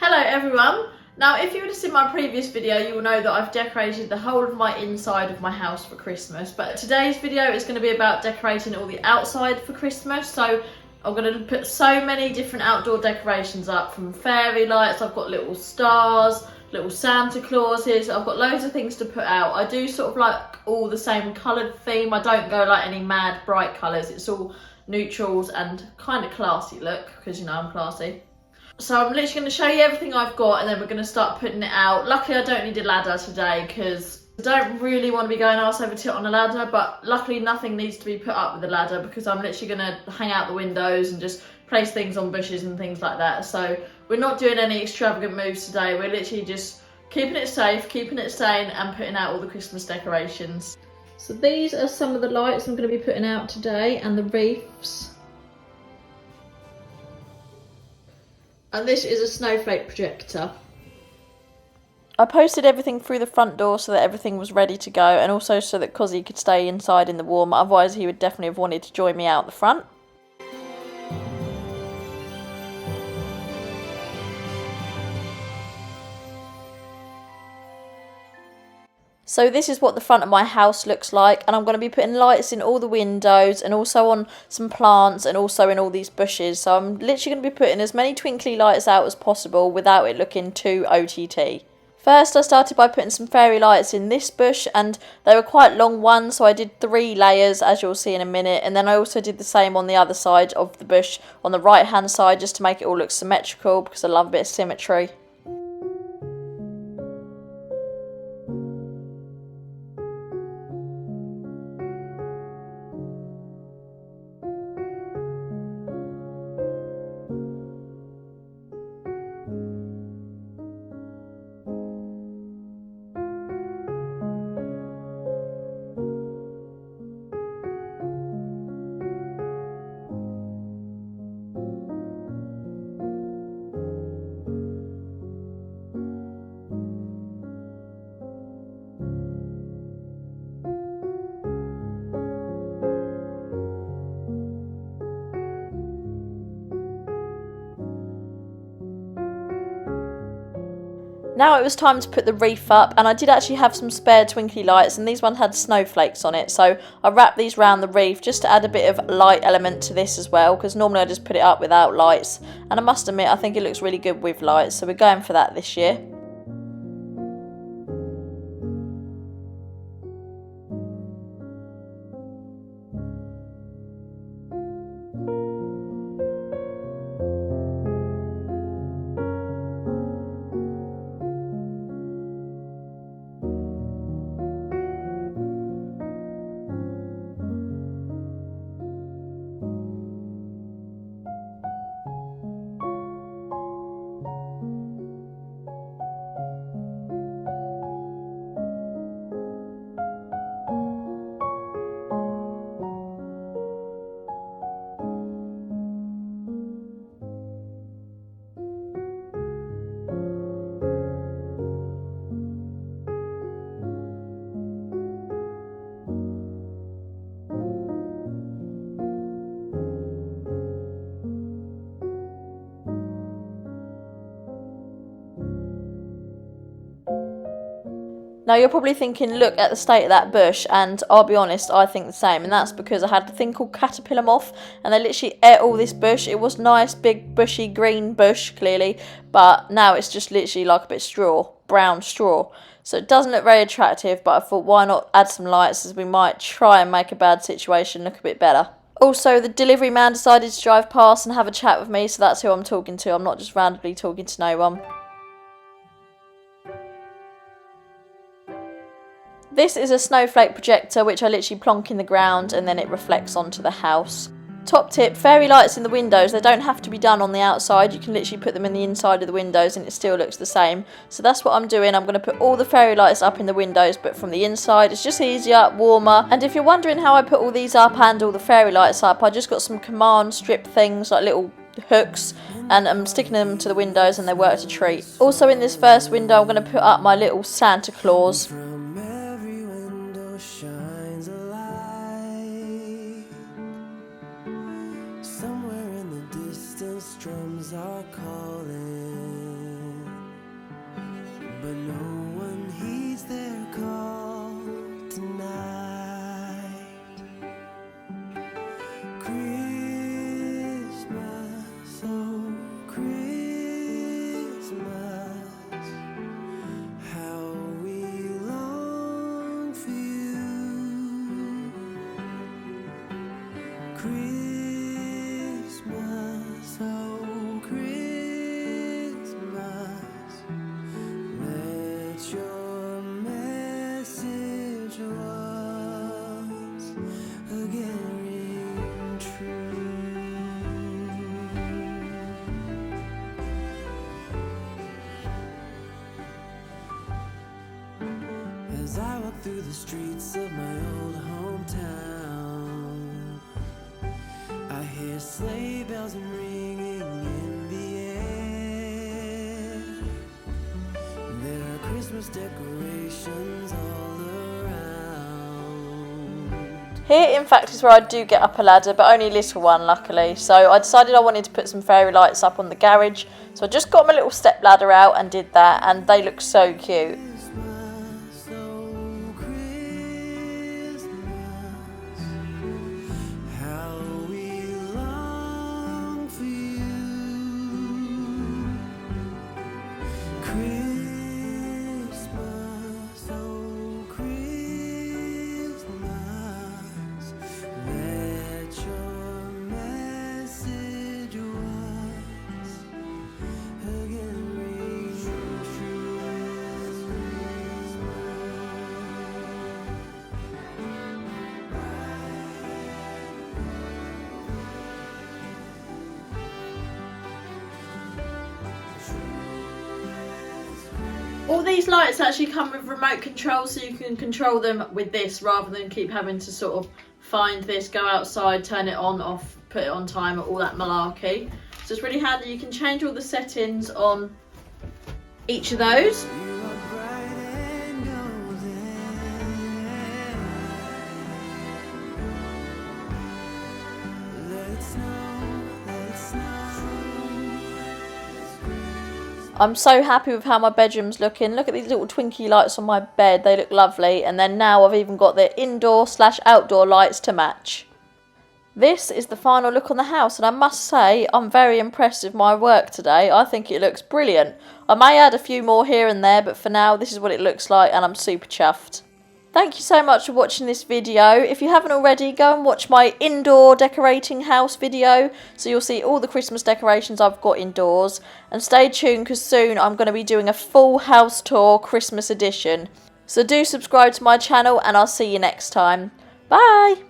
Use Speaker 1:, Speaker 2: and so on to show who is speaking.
Speaker 1: Hello everyone. Now if you would have seen my previous video you will know that I've decorated the whole of my inside of my house for Christmas, but today's video is going to be about decorating all the outside for Christmas. So I'm going to put so many different outdoor decorations up, from fairy lights, I've got little stars, little Santa Clauses, I've got loads of things to put out. I do sort of like all the same coloured theme, I don't go like any mad bright colours, it's all neutrals and kind of classy look, because you know I'm classy. So I'm literally going to show you everything I've got and then we're going to start putting it out. Luckily I don't need a ladder today because I don't really want to be going arse over tit on a ladder, but luckily nothing needs to be put up with a ladder because I'm literally going to hang out the windows and just place things on bushes and things like that. So we're not doing any extravagant moves today, we're literally just keeping it safe, keeping it sane and putting out all the Christmas decorations. So these are some of the lights I'm going to be putting out today and the wreaths. And this is a snowflake projector. I posted everything through the front door so that everything was ready to go, and also so that COSY could stay inside in the warm, otherwise he would definitely have wanted to join me out the front. So this is what the front of my house looks like, and I'm going to be putting lights in all the windows and also on some plants and also in all these bushes. So I'm literally going to be putting as many twinkly lights out as possible without it looking too OTT. First I started by putting some fairy lights in this bush, and they were quite long ones, so I did 3 layers as you'll see in a minute, and then I also did the same on the other side of the bush on the right hand side just to make it all look symmetrical because I love a bit of symmetry. Now it was time to put the wreath up, and I did actually have some spare twinkly lights, and these ones had snowflakes on it, so I wrapped these round the wreath just to add a bit of light element to this as well, because normally I just put it up without lights, and I must admit I think it looks really good with lights, so we're going for that this year. Now you're probably thinking, look at the state of that bush, and I'll be honest, I think the same, and that's because I had a thing called caterpillar moth, and they literally ate all this bush. It was nice, big, bushy, green bush, clearly, but now it's just literally like a bit of straw, brown straw. So it doesn't look very attractive, but I thought why not add some lights, as we might try and make a bad situation look a bit better. Also, the delivery man decided to drive past and have a chat with me, so that's who I'm talking to. I'm not just randomly talking to no one. This is a snowflake projector which I literally plonk in the ground and then it reflects onto the house. Top tip, fairy lights in the windows, they don't have to be done on the outside, you can literally put them in the inside of the windows and it still looks the same. So that's what I'm doing, I'm going to put all the fairy lights up in the windows but from the inside. It's just easier, warmer, and if you're wondering how I put all these up and all the fairy lights up, I just got some command strip things like little hooks and I'm sticking them to the windows and they worked a treat. Also in this first window I'm going to put up my little Santa Claus.
Speaker 2: Somewhere in the distance drums are calling. Christmas, oh Christmas, let your message once again ring true. As I walk through the streets of my old hometown, I hear sleigh bells ringing in the air. There are Christmas decorations all around.
Speaker 1: Here, in fact, is where I do get up a ladder, but only a little one, luckily. So I decided I wanted to put some fairy lights up on the garage. So I just got my little step ladder out and did that, and they look so cute. All these lights actually come with remote control, so you can control them with this rather than keep having to sort of find this, go outside, turn it on, off, put it on timer, all that malarkey. So it's really handy. You can change all the settings on each of those. I'm so happy with how my bedroom's looking. Look at these little twinkly lights on my bed. They look lovely. And then now I've even got the indoor/outdoor lights to match. This is the final look on the house, and I must say I'm very impressed with my work today. I think it looks brilliant. I may add a few more here and there, but for now this is what it looks like, and I'm super chuffed. Thank you so much for watching this video. If you haven't already, go and watch my indoor decorating house video, so you'll see all the Christmas decorations I've got indoors. And stay tuned, because soon I'm going to be doing a full house tour Christmas edition. So do subscribe to my channel, and I'll see you next time. Bye!